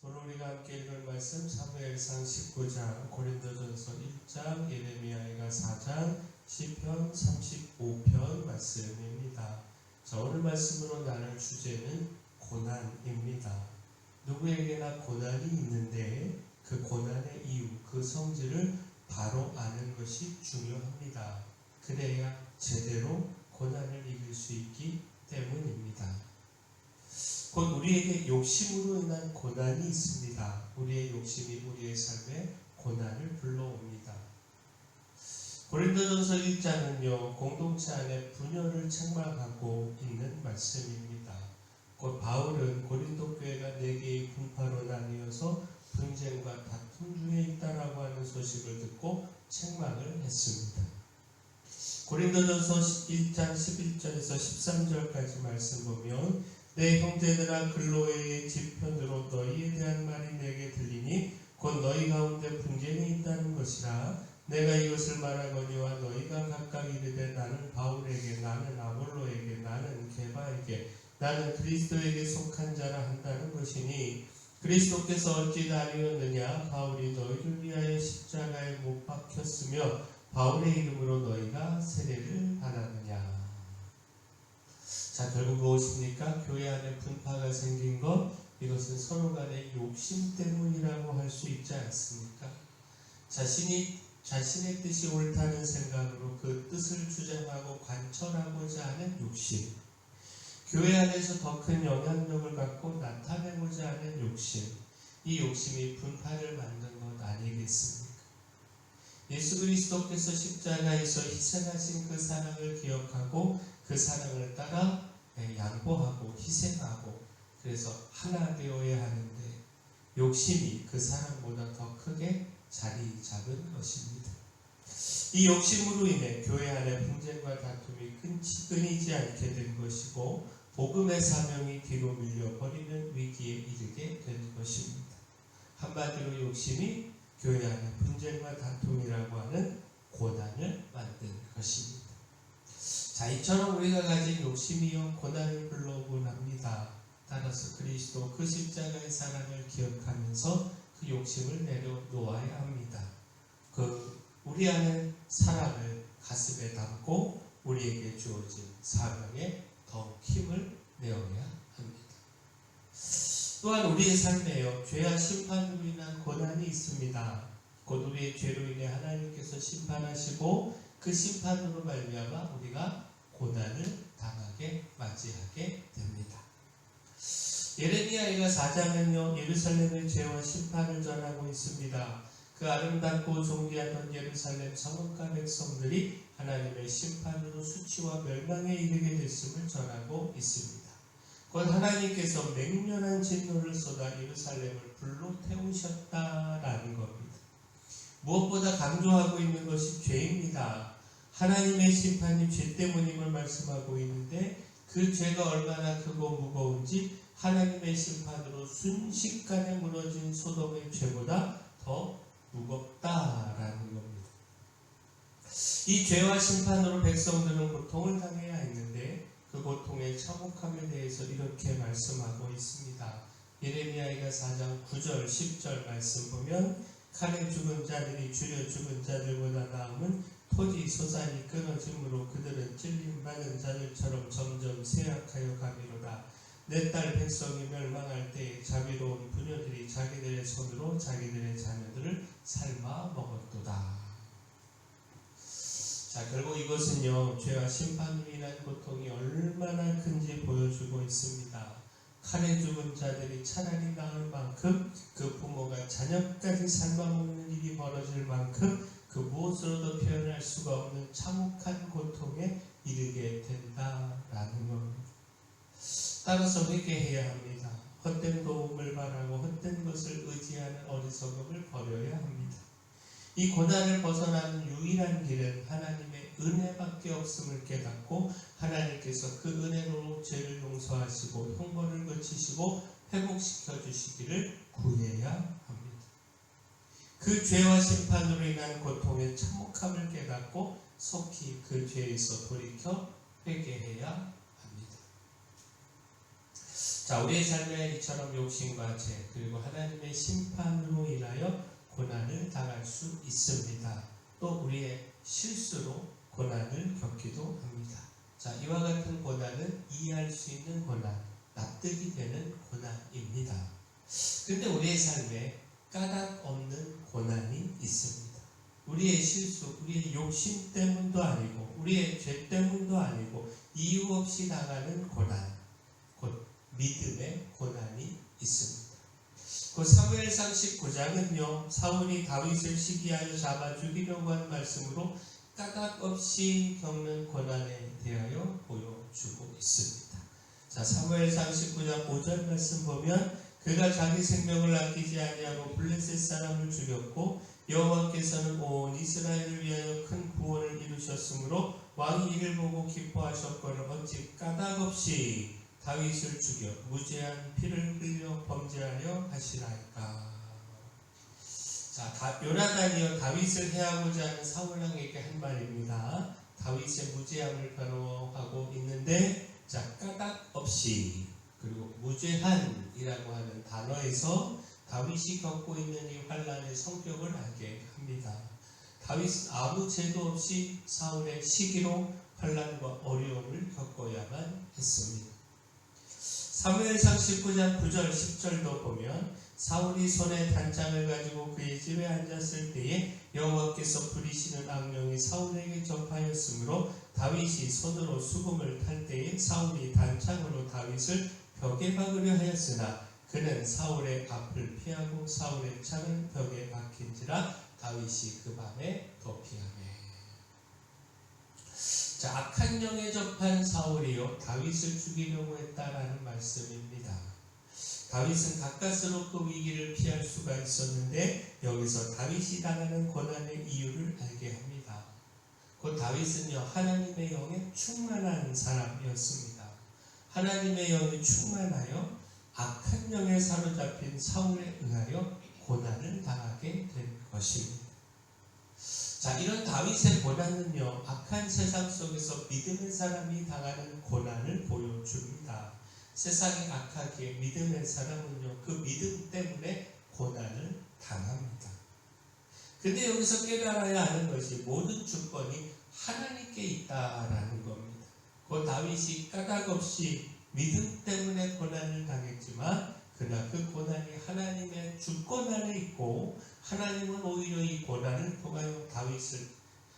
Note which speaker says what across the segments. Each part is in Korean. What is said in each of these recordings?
Speaker 1: 오늘 우리가 함께 읽을 말씀 사무엘상 19장, 고린도전서 1장, 예레미야가 4장, 시편 35편 말씀입니다. 자, 오늘 말씀으로 나눌 주제는 고난입니다. 누구에게나 고난이 있는데 그 고난의 이유, 그 성질을 바로 아는 것이 중요합니다. 그래야 제대로 고난을 이길 수 있기 때문입니다. 곧 우리에게 욕심으로 인한 고난이 있습니다. 우리의 욕심이 우리의 삶에 고난을 불러옵니다. 고린도전서 1장은요, 공동체 안에 분열을 책망하고 있는 말씀입니다. 곧 바울은 고린도 교회가 4개의 분파로 나뉘어서 분쟁과 다툼 중에 있다라고 하는 소식을 듣고 책망을 했습니다. 고린도전서 1장 11절에서 13절까지 말씀 보면 내 형제들아, 글로에의 지편으로 너희에 대한 말이 내게 들리니 곧 너희 가운데 분쟁이 있다는 것이라. 내가 이것을 말하거니와 너희가 각각 이르되 나는 바울에게, 나는 아볼로에게, 나는 게바에게, 나는 그리스도에게 속한 자라 한다는 것이니 그리스도께서 어찌 나뉘었느냐? 바울이 너희를 위하여 십자가에 못 박혔으며 바울의 이름으로 너희가 세례를 받았느냐? 자, 결국 무엇입니까? 교회 안에 분파가 생긴 것, 이것은 서로 간의 욕심 때문이라고 할 수 있지 않습니까? 자신의 뜻이 옳다는 생각으로 그 뜻을 주장하고 관철하고자 하는 욕심, 교회 안에서 더 큰 영향력을 갖고 나타내고자 하는 욕심, 이 욕심이 분파를 만든 것 아니겠습니까? 예수 그리스도께서 십자가에서 희생하신 그 사랑을 기억하고 그 사랑을 따라 양보하고 희생하고 그래서 하나 되어야 하는데 욕심이 그 사랑보다 더 크게 자리 잡은 것입니다. 이 욕심으로 인해 교회 안에 분쟁과 다툼이 끊이지 않게 된 것이고 복음의 사명이 뒤로 밀려버리는 위기에 이르게 된 것입니다. 한마디로 욕심이 교회 안에 분쟁과 다툼이라고 하는 고난을 만든 것입니다. 자, 이처럼 우리가 가진 욕심이요 고난을 불러오곤 합니다. 따라서 그리스도 그 십자가의 사랑을 기억하면서 그 욕심을 내려놓아야 합니다. 우리 안에 사랑을 가슴에 담고 우리에게 주어진 사명에 더욱 힘을 내어야 합니다. 또한 우리의 삶에요, 죄와 심판으로 인한 고난이 있습니다. 곧 우리의 죄로 인해 하나님께서 심판하시고 그 심판으로 말미암아 우리가 고난을 당하게 맞이하게 됩니다. 예레미야가 4장은요, 예루살렘의 죄와 심판을 전하고 있습니다. 그 아름답고 존귀하던 예루살렘 성읍과 백성들이 하나님의 심판으로 수치와 멸망에 이르게 됐음을 전하고 있습니다. 곧 하나님께서 맹렬한 진노를 쏟아 예루살렘을 불로 태우셨다라는 겁니다. 무엇보다 강조하고 있는 것이 죄입니다. 하나님의 심판이 죄 때문임을 말씀하고 있는데 그 죄가 얼마나 크고 무거운지 하나님의 심판으로 순식간에 무너진 소돔의 죄보다 더 무겁다라는 겁니다. 이 죄와 심판으로 백성들은 고통을 당해야 했는데 그 고통의 참혹함에 대해서 이렇게 말씀하고 있습니다. 예레미야가 4장 9절 10절 말씀 보면 칼에 죽은 자들이 줄여 죽은 자들보다 나음은 토지 소산이 끊어짐으로 그들은 찔림받은 자들처럼 점점 쇠약하여 가미로다. 내 딸 백성이 멸망할 때에 자비로운 부녀들이 자기들의 손으로 자기들의 자녀들을 삶아 먹었도다. 자, 결국 이것은요, 죄와 심판으로 인한 고통이 얼마나 큰지 보여주고 있습니다. 칼에 죽은 자들이 차라리 나을 만큼 그 부모가 자녀까지 삶아먹는 일이 벌어질 만큼 그 무엇으로도 표현할 수가 없는 참혹한 고통에 이르게 된다라는 겁니다. 따라서 회개해야 합니다. 헛된 도움을 바라고 헛된 것을 의지하는 어리석음을 버려야 합니다. 이 고난을 벗어나는 유일한 길은 하나님의 은혜밖에 없음을 깨닫고 하나님께서 그 은혜로 죄를 용서하시고 형벌을 그치시고 회복시켜 주시기를 구해야 합니다. 그 죄와 심판으로 인한 고통의 참혹함을 깨닫고 속히 그 죄에서 돌이켜 회개해야 합니다. 자, 우리의 삶에 이처럼 욕심과 죄 그리고 하나님의 심판으로 인하여 고난을 당할 수 있습니다. 또 우리의 실수로 고난을 겪기도 합니다. 자, 이와 같은 고난은 이해할 수 있는 고난, 납득이 되는 고난입니다. 근데 우리의 삶에 까닭 없는 고난이 있습니다. 우리의 실수, 우리의 욕심 때문도 아니고 우리의 죄 때문도 아니고 이유 없이 당하는 고난, 곧 믿음의 고난이 있습니다. 그 사무엘상 19장은요, 사울이 다윗을 시기하여 잡아 죽이려고 한 말씀으로 까닭 없이 겪는 고난에 대하여 보여주고 있습니다. 자, 사무엘상 19장 5절 말씀 보면 그가 자기 생명을 아끼지 아니하고 블레셋 사람을 죽였고 여호와께서는 온 이스라엘을 위하여 큰 구원을 이루셨으므로 왕이 이를 보고 기뻐하셨거늘 어찌 까닭 없이 다윗을 죽여 무죄한 피를 흘려 범죄하려 하시나이까. 자, 요나단이여 다윗을 해하고자 하는 사울왕에게 한 말입니다. 다윗의 무죄함을 변호하고 있는데, 자, 까닭 없이 그리고 무죄한이라고 하는 단어에서 다윗이 겪고 있는 이 환난의 성격을 알게 합니다. 다윗은 아무 죄도 없이 사울의 시기로 환난과 어려움을 겪어야만 했습니다. 사무엘상 19장 9절 10절도 보면 사울이 손에 단장을 가지고 그의 집에 앉았을 때에 여호와께서 부리시는 악령이 사울에게 접하였으므로 다윗이 손으로 수금을 탈 때에 사울이 단창으로 다윗을 벽에 박으려 하였으나 그는 사울의 앞을 피하고 사울의 창은 벽에 박힌지라 다윗이 그 밤에 도피하매. 자, 악한 영에 접한 사울이요 다윗을 죽이려고 했다라는 말씀입니다. 다윗은 가까스로 그 위기를 피할 수가 있었는데 여기서 다윗이 당하는 고난의 이유를 알게 합니다. 곧 다윗은요 하나님의 영에 충만한 사람이었습니다. 하나님의 영이 충만하여 악한 영에 사로잡힌 사울에 의하여 고난을 당하게 된 것입니다. 자, 이런 다윗의 고난은요 악한 세상 속에서 믿음의 사람이 당하는 고난을 보여줍니다. 세상이 악하기에 믿음의 사람은요 그 믿음 때문에 고난을 당합니다. 근데 여기서 깨달아야 하는 것이 모든 주권이 하나님께 있다라는 겁니다. 그 다윗이 까닭 없이 믿음 때문에 고난을 당했지만 그러나 그 고난이 하나님의 주권 안에 있고 하나님은 오히려 이 고난을 통하여 다윗을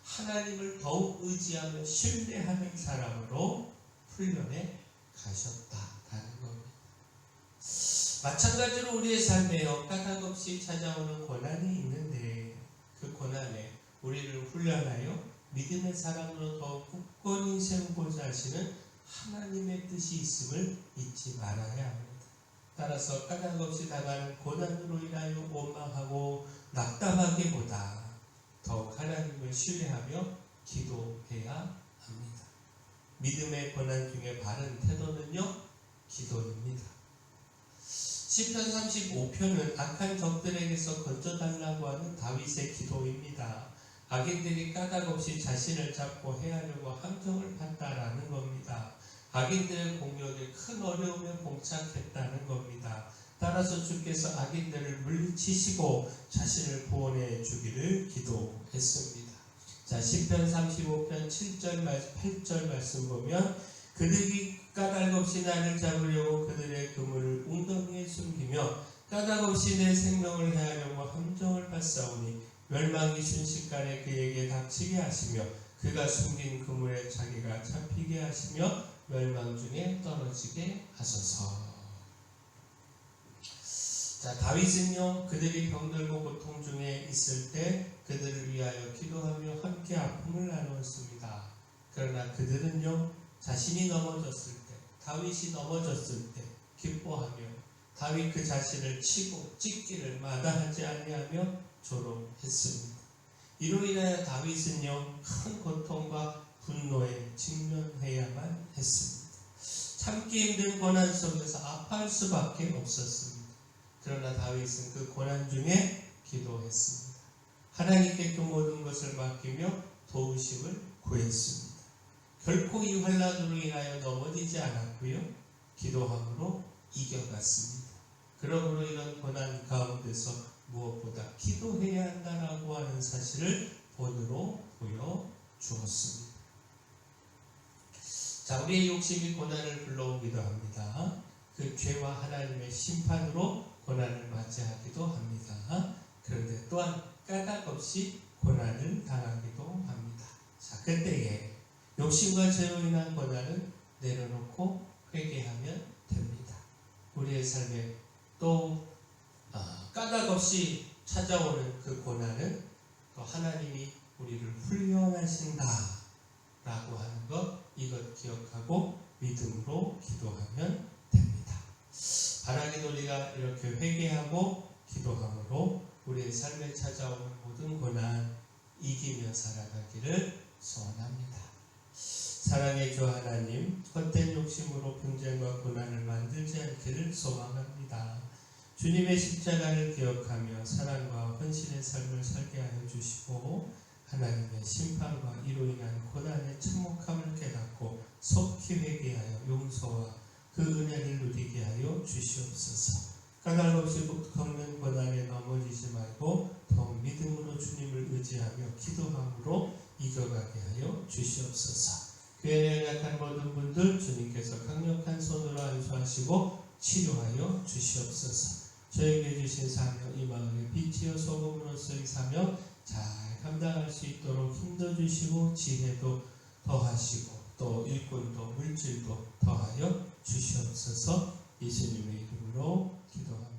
Speaker 1: 하나님을 더욱 의지하며 신뢰하는 사람으로 훈련해 가셨다라는 겁니다. 마찬가지로 우리의 삶에요 까닭 없이 찾아오는 고난이 있는데 그 고난에 우리를 훈련하여 믿음의 사람으로 더욱 굳건히 세우고자 하시는 하나님의 뜻이 있음을 잊지 말아야 합니다. 따라서 까닭 없이 당하는 고난으로 인하여 원망하고 낙담하기보다 더욱 하나님을 신뢰하며 기도해야 합니다. 믿음의 고난 중에 바른 태도는요 기도입니다. 시편 35편은 악한 적들에게서 건져달라고 하는 다윗의 기도입니다. 악인들이 까닭 없이 자신을 잡고 해하려고 함정을 팠다라는 겁니다. 악인들의 공격에 큰 어려움에 봉착했다는 겁니다. 따라서 주께서 악인들을 물리치시고 자신을 구원해 주기를 기도했습니다. 자, 시편 35편 7절 8절 말씀 보면 그들이 까닭 없이 나를 잡으려고 그들의 그물을 웅덩이에 숨기며 까닭 없이 내 생명을 해하려고 함정을 받사오니 멸망이 순식간에 그에게 닥치게 하시며 그가 숨긴 그물에 자기가 잡히게 하시며 멸망 중에 떨어지게 하소서. 자, 다윗은요 그들이 병들고 고통 중에 있을 때 그들을 위하여 기도하며 함께 아픔을 나누었습니다. 그러나 그들은요 자신이 넘어졌을 때 다윗이 넘어졌을 때 기뻐하며 다윗 그 자신을 치고 찢기를 마다하지 아니하며 조롱했습니다. 이로 인하여 다윗은요 큰 고통과 분노에 직면해야만 했습니다. 참기 힘든 고난 속에서 아파할 수밖에 없었습니다. 그러나 다윗은 그 고난 중에 기도했습니다. 하나님께 그 모든 것을 맡기며 도우심을 구했습니다. 결코 이 환난으로 인하여 넘어지지 않았고요. 기도함으로 이겨갔습니다. 그러므로 이런 고난 가운데서 무엇보다 기도해야 한다라고 하는 사실을 본으로 보여주었습니다. 자, 우리의 욕심이 고난을 불러오기도 합니다. 그 죄와 하나님의 심판으로 고난을 맞이하기도 합니다. 그런데 또한 까닭 없이 고난을 당하기도 합니다. 자, 그때에 욕심과 죄로 인한 고난은 내려놓고 회개하면 됩니다. 우리의 삶에 또 까닭 없이 찾아오는 그 고난은 또 하나님이 우리를 훈련하신다 라고 하는 것, 이것 기억하고 믿음으로 기도하면 됩니다. 바라기도 우리가 이렇게 회개하고 기도함으로 우리의 삶에 찾아오는 모든 고난 이기며 살아가기를 소원합니다. 사랑의 주 하나님, 헛된 욕심으로 분쟁과 고난을 만들지 않기를 소망합니다. 주님의 십자가를 기억하며 사랑과 헌신의 삶을 살게 하여 주시고 하나님의 심판과 이로 인한 고난의 참혹함을 깨닫고 속히 회개하여 용서와 그 은혜를 누리게 하여 주시옵소서. 까닭 없이 겪는 고난에 넘어지지 말고 더욱 믿음으로 주님을 의지하며 기도함으로 이겨가게 하여 주시옵소서. 교회에 연약한 모든 분들 주님께서 강력한 손으로 안수하시고 치료하여 주시옵소서. 저에게 주신 사명, 이 마을의 빛이요 소금으로서의 사명 잘 감당할 수 있도록 힘도 주시고 지혜도 더하시고 또 일꾼도 물질도 더하여 주시옵소서. 예수님의 이름으로 기도합니다.